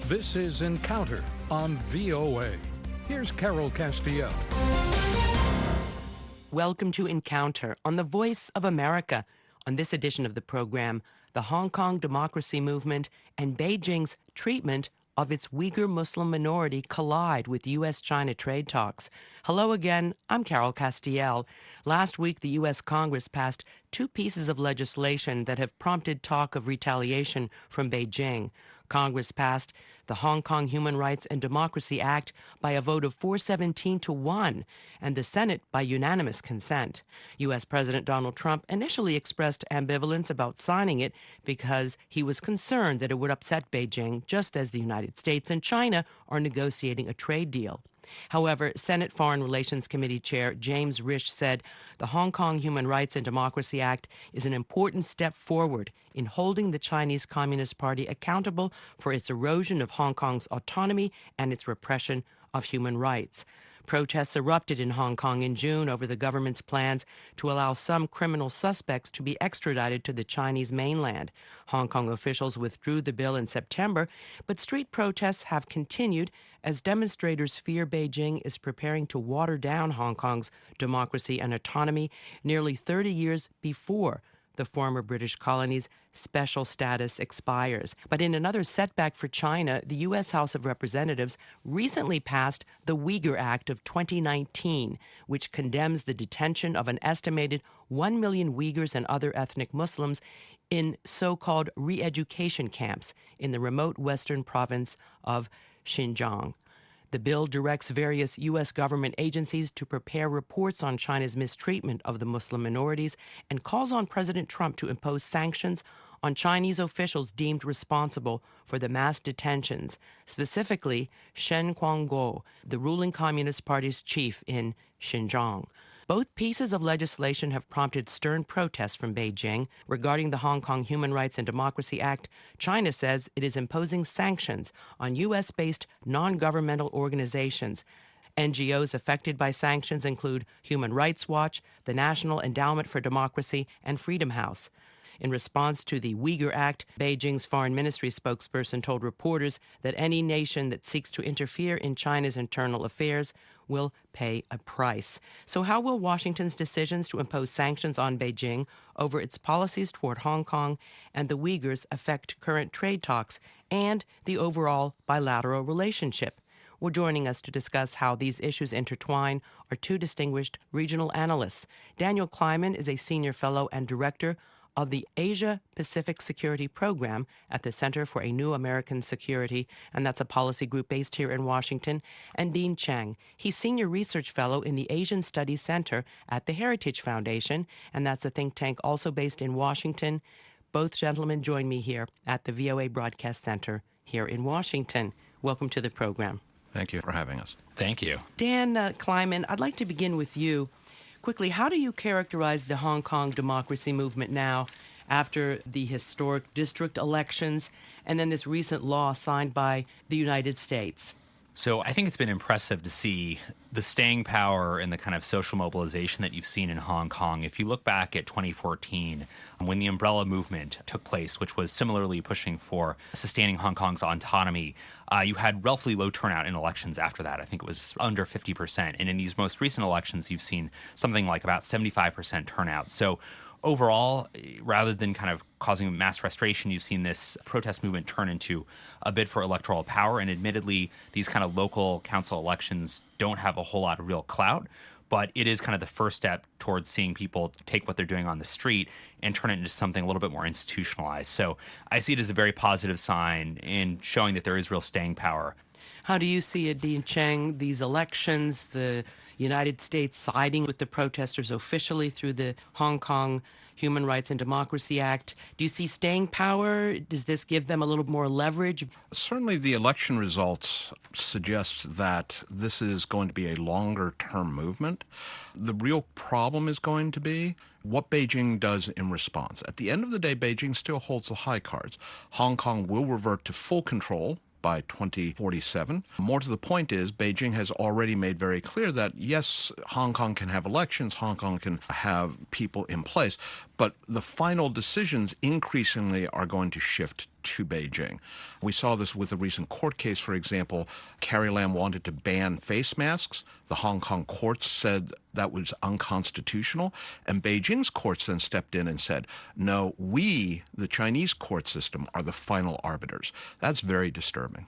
This is Encounter on VOA. Here's Carol Castiel. Welcome to Encounter on the Voice of America. On this edition of the program, the Hong Kong democracy movement and Beijing's treatment of its Uyghur Muslim minority collide with U.S.-China trade talks. Hello again, I'm Carol Castiel. Last week, the U.S. Congress passed two pieces of legislation that have prompted talk of retaliation from Beijing. Congress passed the Hong Kong Human Rights and Democracy Act by a vote of 417 to 1, and the Senate by unanimous consent. U.S. President Donald Trump initially expressed ambivalence about signing it because he was concerned that it would upset Beijing, just as the United States and China are negotiating a trade deal. However, Senate Foreign Relations Committee Chair James Risch said the Hong Kong Human Rights and Democracy Act is an important step forward in holding the Chinese Communist Party accountable for its erosion of Hong Kong's autonomy and its repression of human rights. Protests erupted in Hong Kong in June over the government's plans to allow some criminal suspects to be extradited to the Chinese mainland. Hong Kong officials withdrew the bill in September, but street protests have continued as demonstrators fear Beijing is preparing to water down Hong Kong's democracy and autonomy nearly 30 years before the former British colony's special status expires. But in another setback for China, the U.S. House of Representatives recently passed the Weger Act of 2019, which condemns the detention of an estimated 1 million Uyghurs and other ethnic Muslims in so-called re-education camps in the remote western province of Xinjiang. The bill directs various U.S. government agencies to prepare reports on China's mistreatment of the Muslim minorities and calls on President Trump to impose sanctions on Chinese officials deemed responsible for the mass detentions, specifically Shen Guangguo, the ruling Communist Party's chief in Xinjiang. Both pieces of legislation have prompted stern protests from Beijing. Regarding the Hong Kong Human Rights and Democracy Act, China says it is imposing sanctions on U.S.-based non-governmental organizations. NGOs affected by sanctions include Human Rights Watch, the National Endowment for Democracy, and Freedom House. In response to the Weger Act, Beijing's foreign ministry spokesperson told reporters that any nation that seeks to interfere in China's internal affairs will pay a price. So how will Washington's decisions to impose sanctions on Beijing over its policies toward Hong Kong and the Uyghurs affect current trade talks and the overall bilateral relationship? Well, joining us to discuss how these issues intertwine are two distinguished regional analysts. Daniel Kleiman is a senior fellow and director of the Asia-Pacific Security Program at the Center for a New American Security, and that's a policy group based here in Washington, and Dean Cheng. He's Senior Research Fellow in the Asian Studies Center at the Heritage Foundation, and that's a think tank also based in Washington. Both gentlemen join me here at the VOA Broadcast Center here in Washington. Welcome to the program. Thank you for having us. Thank you. Dan Kleiman, I'd like to begin with you. Quickly, how do you characterize the Hong Kong democracy movement now after the historic district elections and then this recent law signed by the United States? So I think it's been impressive to see the staying power and the kind of social mobilization that you've seen in Hong Kong. If you look back at 2014, when the umbrella movement took place, which was similarly pushing for sustaining Hong Kong's autonomy, you had relatively low turnout in elections after that. I think it was under 50%. And in these most recent elections, you've seen something like about 75% turnout. So overall, rather than kind of causing mass frustration, you've seen this protest movement turn into a bid for electoral power. And admittedly, these kind of local council elections don't have a whole lot of real clout, but it is kind of the first step towards seeing people take what they're doing on the street and turn it into something a little bit more institutionalized. So I see it as a very positive sign in showing that there is real staying power. How do you see it, Dean Cheng, these elections, the United States siding with the protesters officially through the Hong Kong Human Rights and Democracy Act? Do you see staying power? Does this give them a little more leverage? Certainly the election results suggest that this is going to be a longer-term movement. The real problem is going to be what Beijing does in response. At the end of the day, Beijing still holds the high cards. Hong Kong will revert to full control by 2047. More to the point is, Beijing has already made very clear that, yes, Hong Kong can have elections, Hong Kong can have people in place, but the final decisions increasingly are going to shift to Beijing. We saw this with a recent court case, for example. Carrie Lam wanted to ban face masks. The Hong Kong courts said that was unconstitutional, and Beijing's courts then stepped in and said, no, we, the Chinese court system, are the final arbiters. That's very disturbing.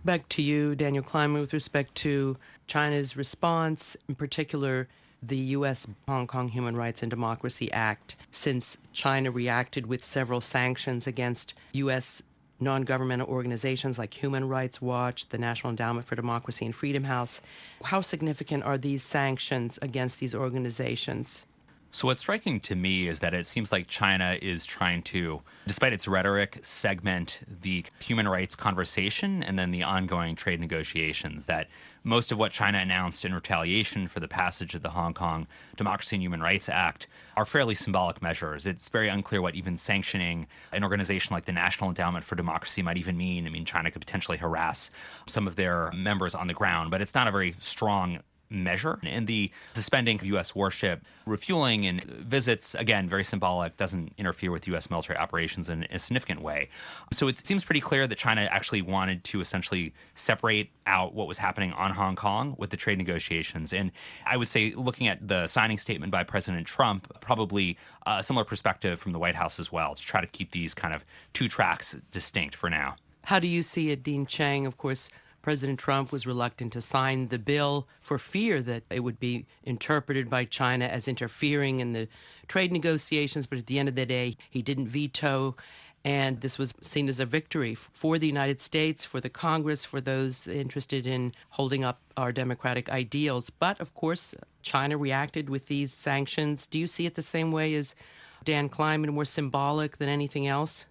Back to you, Daniel Kleinman, with respect to China's response, in particular the U.S. Hong Kong Human Rights and Democracy Act, since China reacted with several sanctions against U.S. non-governmental organizations like Human Rights Watch, the National Endowment for Democracy and Freedom House. How significant are these sanctions against these organizations? So what's striking to me is that it seems like China is trying to, despite its rhetoric, segment the human rights conversation and then the ongoing trade negotiations. That most of what China announced in retaliation for the passage of the Hong Kong Democracy and Human Rights Act are fairly symbolic measures. It's very unclear what even sanctioning an organization like the National Endowment for Democracy might even mean. I mean, China could potentially harass some of their members on the ground, but it's not a very strong measure. And the suspending of U.S. warship, refueling and visits, again, very symbolic, doesn't interfere with U.S. military operations in a significant way. So it seems pretty clear that China actually wanted to essentially separate out what was happening on Hong Kong with the trade negotiations. And I would say, looking at the signing statement by President Trump, probably a similar perspective from the White House as well, to try to keep these kind of two tracks distinct for now. How do you see it, Dean Cheng? Of course, President Trump was reluctant to sign the bill for fear that it would be interpreted by China as interfering in the trade negotiations. But at the end of the day, he didn't veto. And this was seen as a victory for the United States, for the Congress, for those interested in holding up our democratic ideals. But of course, China reacted with these sanctions. Do you see it the same way as Dan Kleinman, more symbolic than anything else?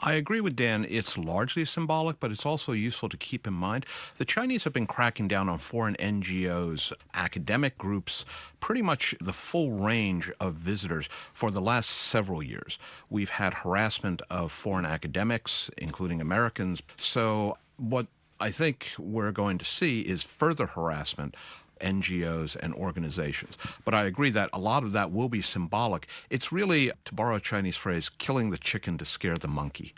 I agree with Dan. It's largely symbolic, but it's also useful to keep in mind the Chinese have been cracking down on foreign NGOs, academic groups, pretty much the full range of visitors for the last several years. We've had harassment of foreign academics, including Americans. So what I think we're going to see is further harassment NGOs and organizations. But I agree that a lot of that will be symbolic. It's really, to borrow a Chinese phrase, killing the chicken to scare the monkey.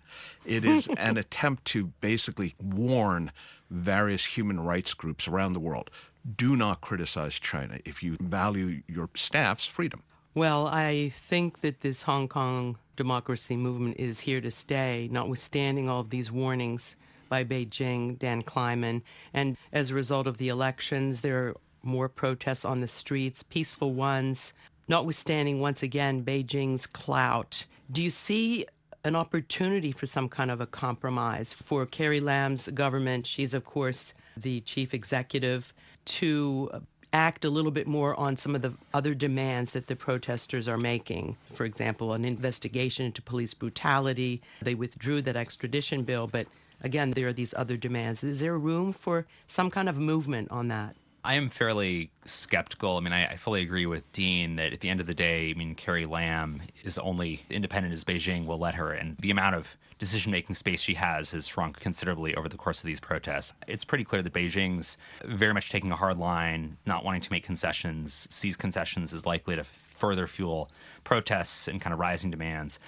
It is an attempt to basically warn various human rights groups around the world, do not criticize China if you value your staff's freedom. Well, I think that this Hong Kong democracy movement is here to stay, notwithstanding all of these warnings by Beijing, Dan Kleinman. And as a result of the elections, there are more protests on the streets, peaceful ones, notwithstanding, once again, Beijing's clout. Do you see an opportunity for some kind of a compromise for Carrie Lam's government? She's, of course, the chief executive, to act a little bit more on some of the other demands that the protesters are making. For example, an investigation into police brutality. They withdrew that extradition bill, but again, there are these other demands. Is there room for some kind of movement on that? I am fairly skeptical. I mean, I fully agree with Dean that at the end of the day, I mean, Carrie Lam is only independent as Beijing will let her, and the amount of decision-making space she has shrunk considerably over the course of these protests. It's pretty clear that Beijing's very much taking a hard line, not wanting to make concessions, sees concessions as likely to further fuel protests and kind of rising demands.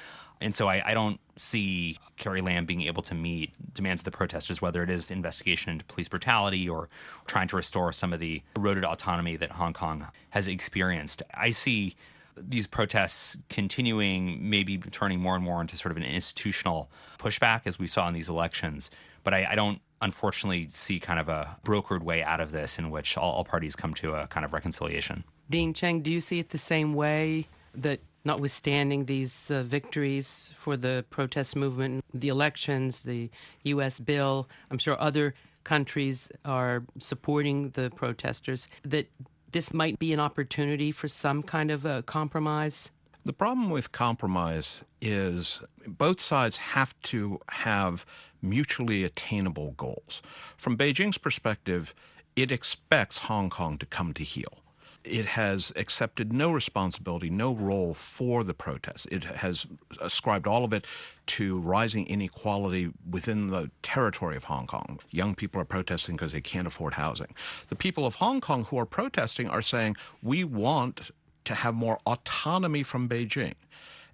And so I don't see Carrie Lam being able to meet demands of the protesters, whether it is investigation into police brutality or trying to restore some of the eroded autonomy that Hong Kong has experienced. I see these protests continuing, maybe turning more and more into sort of an institutional pushback, as we saw in these elections. But I don't, unfortunately, see kind of a brokered way out of this in which all parties come to a kind of reconciliation. Dean Cheng, do you see it the same way, that notwithstanding these victories for the protest movement, the elections, the U.S. bill, I'm sure other countries are supporting the protesters, that this might be an opportunity for some kind of a compromise? The problem with compromise is both sides have to have mutually attainable goals. From Beijing's perspective, it expects Hong Kong to come to heel. It has accepted no responsibility, no role for the protests. It has ascribed all of it to rising inequality within the territory of Hong Kong. Young people are protesting because they can't afford housing. The people of Hong Kong who are protesting are saying, we want to have more autonomy from Beijing.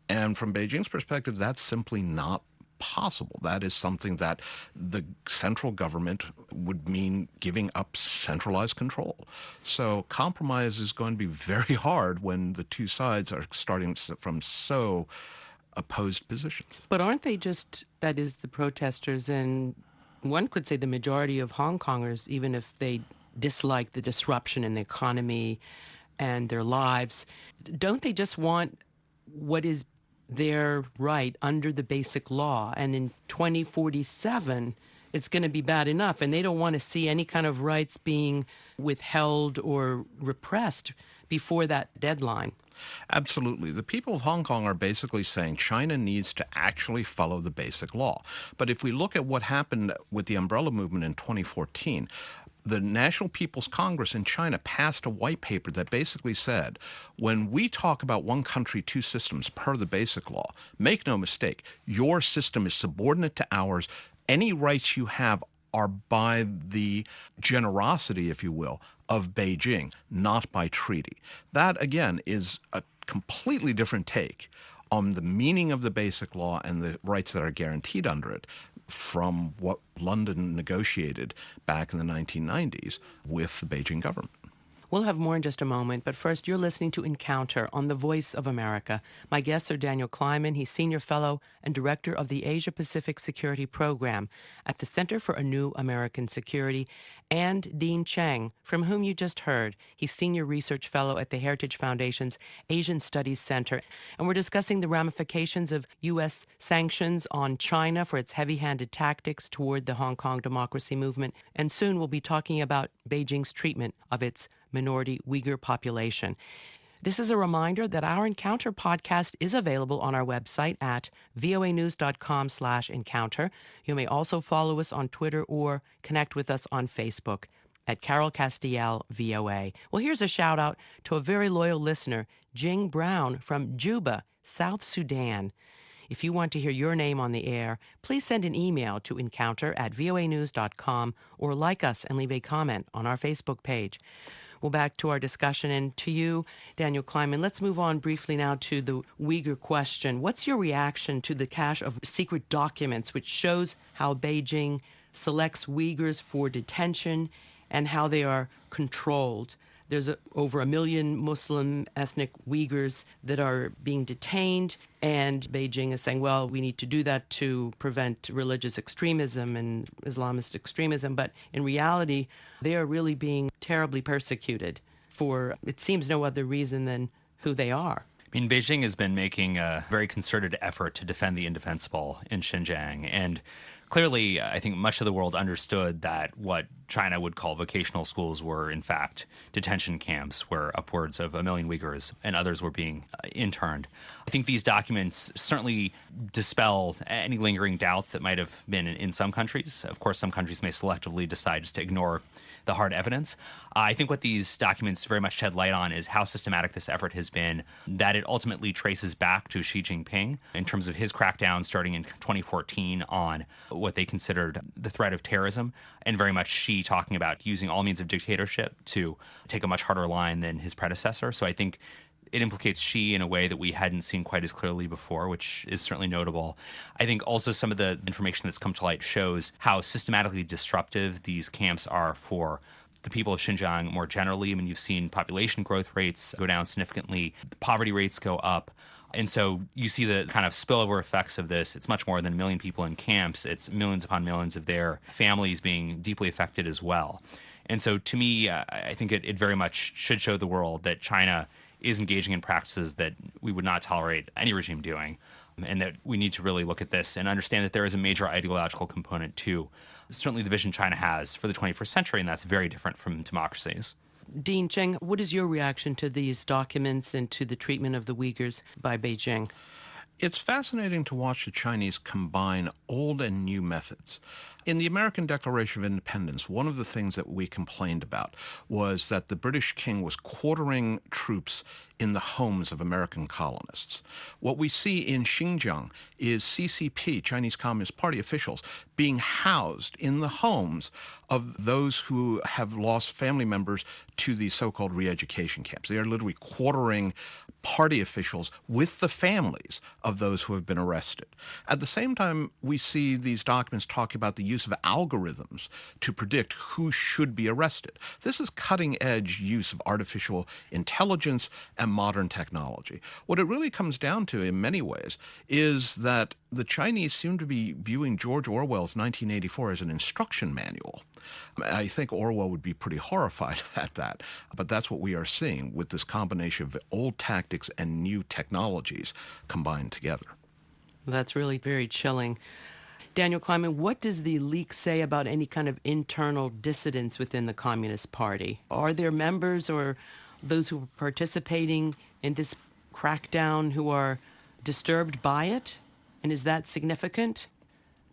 And from Beijing's perspective, that's simply not impossible. That is something that the central government would mean giving up centralized control. So compromise is going to be very hard when the two sides are starting from so opposed positions. But aren't they just, that is, the protesters, and one could say the majority of Hong Kongers, even if they dislike the disruption in the economy and their lives, don't they just want what is their right under the basic law? And in 2047, it's going to be bad enough, and they don't want to see any kind of rights being withheld or repressed before that deadline. Absolutely. The people of Hong Kong are basically saying China needs to actually follow the basic law. But if we look at what happened with the umbrella movement in 2014, the National People's Congress in China passed a white paper that basically said, when we talk about one country, two systems per the basic law, make no mistake, your system is subordinate to ours. Any rights you have are by the generosity, if you will, of Beijing, not by treaty. That, again, is a completely different take on the meaning of the basic law and the rights that are guaranteed under it from what London negotiated back in the 1990s with the Beijing government. We'll have more in just a moment, but first, you're listening to Encounter on the Voice of America. My guests are Daniel Kleiman. He's Senior Fellow and Director of the Asia-Pacific Security Program at the Center for a New American Security, and Dean Cheng, from whom you just heard. He's Senior Research Fellow at the Heritage Foundation's Asian Studies Center. And we're discussing the ramifications of U.S. sanctions on China for its heavy-handed tactics toward the Hong Kong democracy movement. And soon we'll be talking about Beijing's treatment of its minority Uyghur population. This is a reminder that our Encounter podcast is available on our website at voanews.com/encounter. You may also follow us on Twitter or connect with us on Facebook at Carol Castiel VOA. Well, here's a shout out to a very loyal listener, Jing Brown from Juba, South Sudan. If you want to hear your name on the air, please send an email to encounter@voanews.com or like us and leave a comment on our Facebook page. Well, back to our discussion, and to you, Daniel Kleiman. Let's move on briefly now to the Uyghur question. What's your reaction to the cache of secret documents which shows how Beijing selects Uyghurs for detention and how they are controlled? There's over 1 million Muslim ethnic Uyghurs that are being detained, and Beijing is saying, well, we need to do that to prevent religious extremism and Islamist extremism. But in reality, they are really being terribly persecuted for, it seems, no other reason than who they are. I mean, Beijing has been making a very concerted effort to defend the indefensible in Xinjiang. And clearly, I think much of the world understood that what China would call vocational schools were, in fact, detention camps where upwards of 1 million Uyghurs and others were being interned. I think these documents certainly dispel any lingering doubts that might have been in some countries. Of course, some countries may selectively decide just to ignore the hard evidence. I think what these documents very much shed light on is how systematic this effort has been, that it ultimately traces back to Xi Jinping in terms of his crackdown starting in 2014 on what they considered the threat of terrorism, and very much Xi talking about using all means of dictatorship to take a much harder line than his predecessor. So I think it implicates Xi in a way that we hadn't seen quite as clearly before, which is certainly notable. I think also some of the information that's come to light shows how systematically disruptive these camps are for the people of Xinjiang more generally. I mean, you've seen population growth rates go down significantly, poverty rates go up. And so you see the kind of spillover effects of this. It's much more than 1 million people in camps. It's millions upon millions of their families being deeply affected as well. And so to me, I think it very much should show the world that China is engaging in practices that we would not tolerate any regime doing, and that we need to really look at this and understand that there is a major ideological component to certainly the vision China has for the 21st century, and that's very different from democracies. Dean Cheng, what is your reaction to these documents and to the treatment of the Uyghurs by Beijing? It's fascinating to watch the Chinese combine old and new methods. In the American Declaration of Independence, one of the things that we complained about was that the British king was quartering troops in the homes of American colonists. What we see in Xinjiang is CCP, Chinese Communist Party officials, being housed in the homes of those who have lost family members to these so-called re-education camps. They are literally quartering party officials with the families of those who have been arrested. At the same time, we see these documents talking about the use of algorithms to predict who should be arrested. This is cutting-edge use of artificial intelligence and modern technology. What it really comes down to, in many ways, is that the Chinese seem to be viewing George Orwell's 1984 as an instruction manual. I think Orwell would be pretty horrified at that, but that's what we are seeing with this combination of old tactics and new technologies combined together. That's really very chilling. Daniel Kleinman, what does the leak say about any kind of internal dissidents within the Communist Party? Are there members or those who are participating in this crackdown who are disturbed by it? And is that significant?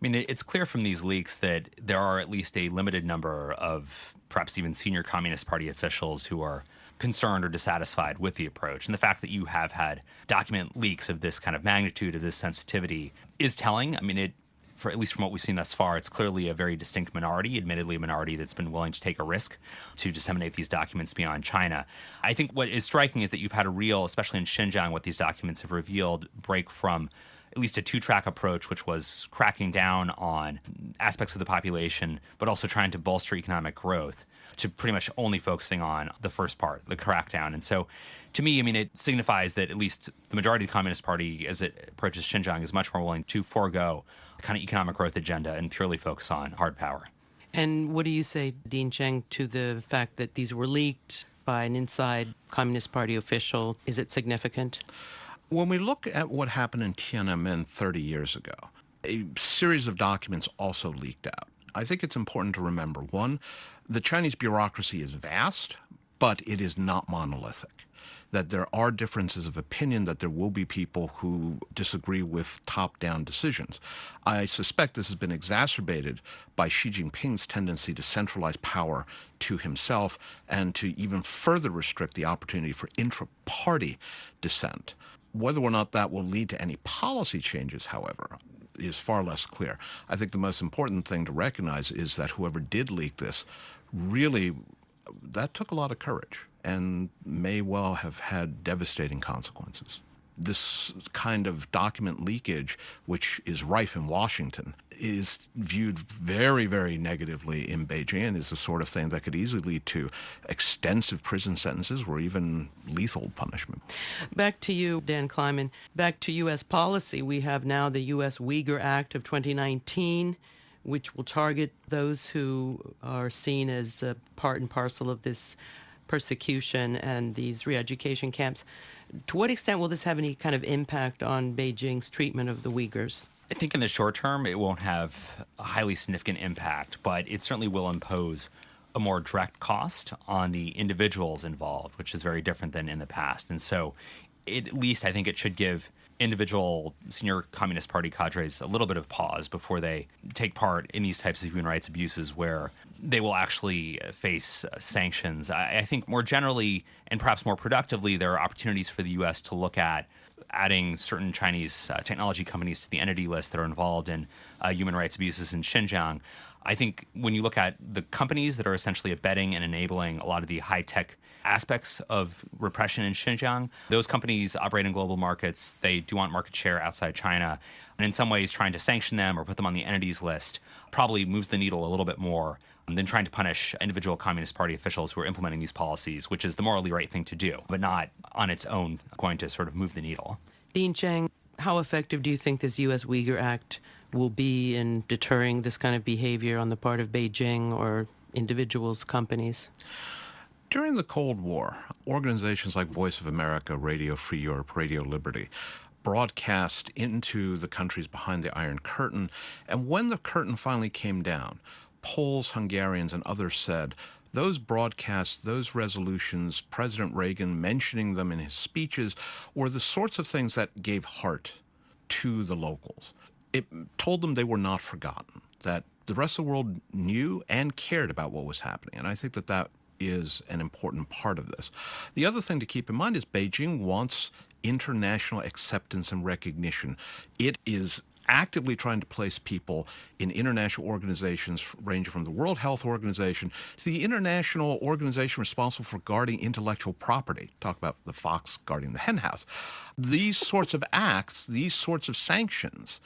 I mean, it's clear from these leaks that there are at least a limited number of perhaps even senior Communist Party officials who are concerned or dissatisfied with the approach. And the fact that you have had document leaks of this kind of magnitude, of this sensitivity, is telling. I mean, for at least from what we've seen thus far, it's clearly a very distinct minority, admittedly a minority that's been willing to take a risk to disseminate these documents beyond China. I think what is striking is that you've had a real, especially in Xinjiang, what these documents have revealed, break from at least a two-track approach, which was cracking down on aspects of the population, but also trying to bolster economic growth, to pretty much only focusing on the first part, the crackdown. And so, to me, I mean, it signifies that at least the majority of the Communist Party, as it approaches Xinjiang, is much more willing to forego the kind of economic growth agenda and purely focus on hard power. And what do you say, Dean Cheng, to the fact that these were leaked by an inside Communist Party official? Is it significant? When we look at what happened in Tiananmen 30 years ago, a series of documents also leaked out. I think it's important to remember, one, the Chinese bureaucracy is vast, but it is not monolithic. That there are differences of opinion, that there will be people who disagree with top-down decisions. I suspect this has been exacerbated by Xi Jinping's tendency to centralize power to himself and to even further restrict the opportunity for intra-party dissent. Whether or not that will lead to any policy changes, however, is far less clear. I think the most important thing to recognize is that whoever did leak this, really, that took a lot of courage and may well have had devastating consequences. This kind of document leakage, which is rife in Washington, is viewed very, very negatively in Beijing, is the sort of thing that could easily lead to extensive prison sentences or even lethal punishment. Back to you, Dan Kleinman. Back to U.S. policy. We have now the U.S. Weger Act of 2019, which will target those who are seen as part and parcel of this persecution and these re-education camps. To what extent will this have any kind of impact on Beijing's treatment of the Uyghurs? I think in the short term, it won't have a highly significant impact, but it certainly will impose a more direct cost on the individuals involved, which is very different than in the past. And so at least I think it should give individual senior Communist Party cadres a little bit of pause before they take part in these types of human rights abuses where they will actually face sanctions. I think more generally and perhaps more productively, there are opportunities for the U.S. to look at adding certain Chinese technology companies to the entity list that are involved in human rights abuses in Xinjiang. I think when you look at the companies that are essentially abetting and enabling a lot of the high-tech aspects of repression in Xinjiang, those companies operate in global markets. They do want market share outside China. And in some ways, trying to sanction them or put them on the entities list probably moves the needle a little bit more than trying to punish individual Communist Party officials who are implementing these policies, which is the morally right thing to do, but not on its own going to sort of move the needle. Dean Cheng, how effective do you think this U.S. Weger Act will be in deterring this kind of behavior on the part of Beijing or individuals, companies? During the Cold War, organizations like Voice of America, Radio Free Europe, Radio Liberty broadcast into the countries behind the Iron Curtain, and when the curtain finally came down, Poles, Hungarians, and others said, those broadcasts, those resolutions, President Reagan mentioning them in his speeches, were the sorts of things that gave heart to the locals. It told them they were not forgotten, that the rest of the world knew and cared about what was happening. And I think that that is an important part of this. The other thing to keep in mind is Beijing wants international acceptance and recognition. It is actively trying to place people in international organizations ranging from the World Health Organization to the international organization responsible for guarding intellectual property. Talk about the fox guarding the henhouse. These sorts of acts, these sorts of sanctions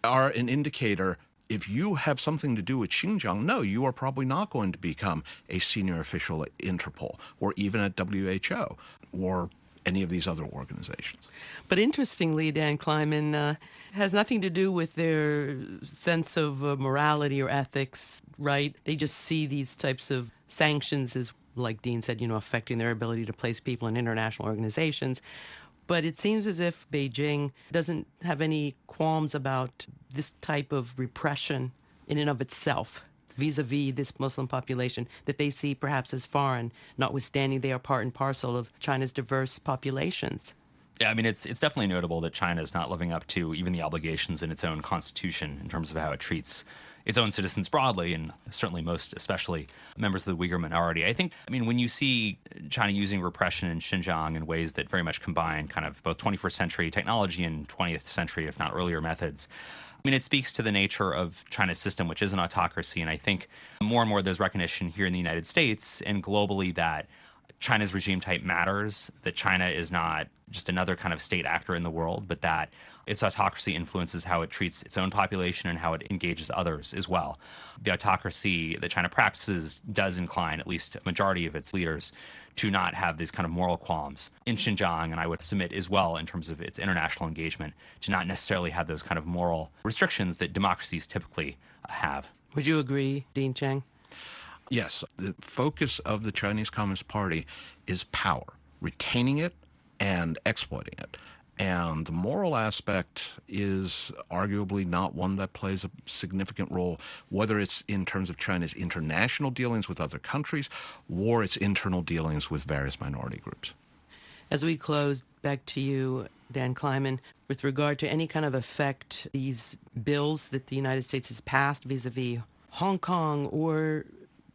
are an indicator. If you have something to do with Xinjiang, no, you are probably not going to become a senior official at Interpol or even at WHO or any of these other organizations. But interestingly, Dan Kleiman, has nothing to do with their sense of morality or ethics, right? They just see these types of sanctions as, like Dean said, affecting their ability to place people in international organizations. But it seems as if Beijing doesn't have any qualms about this type of repression in and of itself, vis-a-vis this Muslim population that they see perhaps as foreign, notwithstanding they are part and parcel of China's diverse populations. Yeah, I mean, it's definitely notable that China is not living up to even the obligations in its own constitution in terms of how it treats its own citizens broadly, and certainly most especially members of the Uyghur minority. I mean, when you see China using repression in Xinjiang in ways that very much combine kind of both 21st century technology and 20th century, if not earlier, methods, I mean, it speaks to the nature of China's system, which is an autocracy. And I think more and more there's recognition here in the United States and globally that China's regime type matters, that China is not just another kind of state actor in the world, but that its autocracy influences how it treats its own population and how it engages others as well. The autocracy that China practices does incline, at least a majority of its leaders, to not have these kind of moral qualms. In Xinjiang, and I would submit as well in terms of its international engagement, to not necessarily have those kind of moral restrictions that democracies typically have. Would you agree, Dean Cheng? Yes, the focus of the Chinese Communist Party is power, retaining it and exploiting it. And the moral aspect is arguably not one that plays a significant role, whether it's in terms of China's international dealings with other countries or its internal dealings with various minority groups. As we close, back to you, Dan Kleiman, with regard to any kind of effect these bills that the United States has passed vis-a-vis Hong Kong or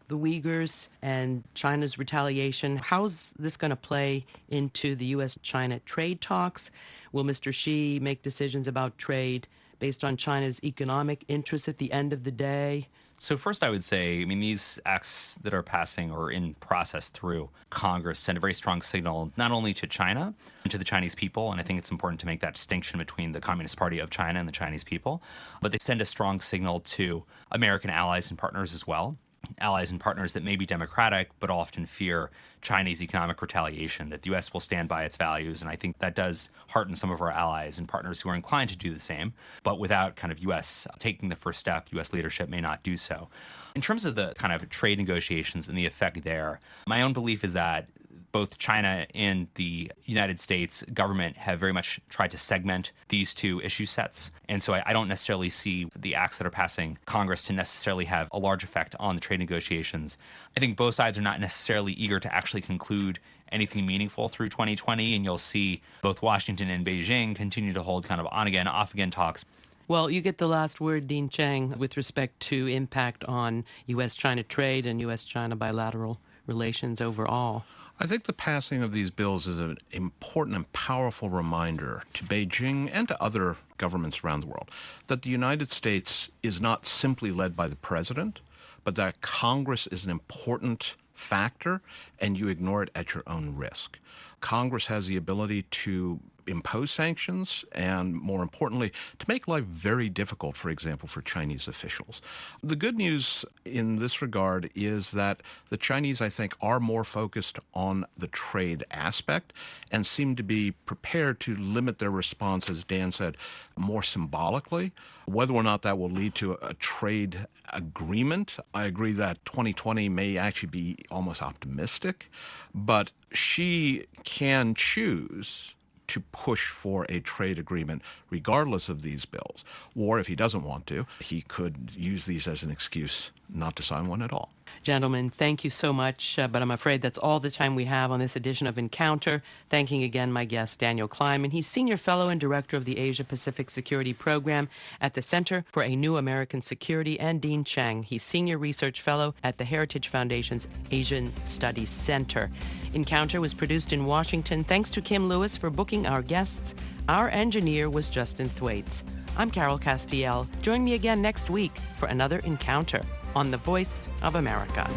the Uyghurs and China's retaliation, how's this going to play into the U.S.-China trade talks? Will Mr. Xi make decisions about trade based on China's economic interests at the end of the day? So first, I would say, I mean, these acts that are passing or in process through Congress send a very strong signal not only to China and to the Chinese people, and I think it's important to make that distinction between the Communist Party of China and the Chinese people, but they send a strong signal to American allies and partners as well. Allies and partners that may be democratic, but often fear Chinese economic retaliation, that the U.S. will stand by its values. And I think that does hearten some of our allies and partners who are inclined to do the same. But without kind of U.S. taking the first step, U.S. leadership may not do so. In terms of the kind of trade negotiations and the effect there, my own belief is that both China and the United States government have very much tried to segment these two issue sets. And so I don't necessarily see the acts that are passing Congress to necessarily have a large effect on the trade negotiations. I think both sides are not necessarily eager to actually conclude anything meaningful through 2020, and you'll see both Washington and Beijing continue to hold kind of on-again, off-again talks. Well, you get the last word, Dean Cheng, with respect to impact on U.S.-China trade and U.S.-China bilateral relations overall. I think the passing of these bills is an important and powerful reminder to Beijing and to other governments around the world that the United States is not simply led by the president, but that Congress is an important factor and you ignore it at your own risk. Congress has the ability to impose sanctions and, more importantly, to make life very difficult, for example, for Chinese officials. The good news in this regard is that the Chinese, I think, are more focused on the trade aspect and seem to be prepared to limit their response, as Dan said, more symbolically. Whether or not that will lead to a trade agreement, I agree that 2020 may actually be almost optimistic, but Xi can choose to push for a trade agreement regardless of these bills. Or if he doesn't want to, he could use these as an excuse not to sign one at all. Gentlemen, thank you so much, but I'm afraid that's all the time we have on this edition of Encounter. Thanking again my guest, Daniel Kleiman. He's Senior Fellow and Director of the Asia-Pacific Security Program at the Center for a New American Security, and Dean Cheng. He's Senior Research Fellow at the Heritage Foundation's Asian Studies Center. Encounter was produced in Washington. Thanks to Kim Lewis for booking our guests. Our engineer was Justin Thwaites. I'm Carol Castiel. Join me again next week for another Encounter on the Voice of America.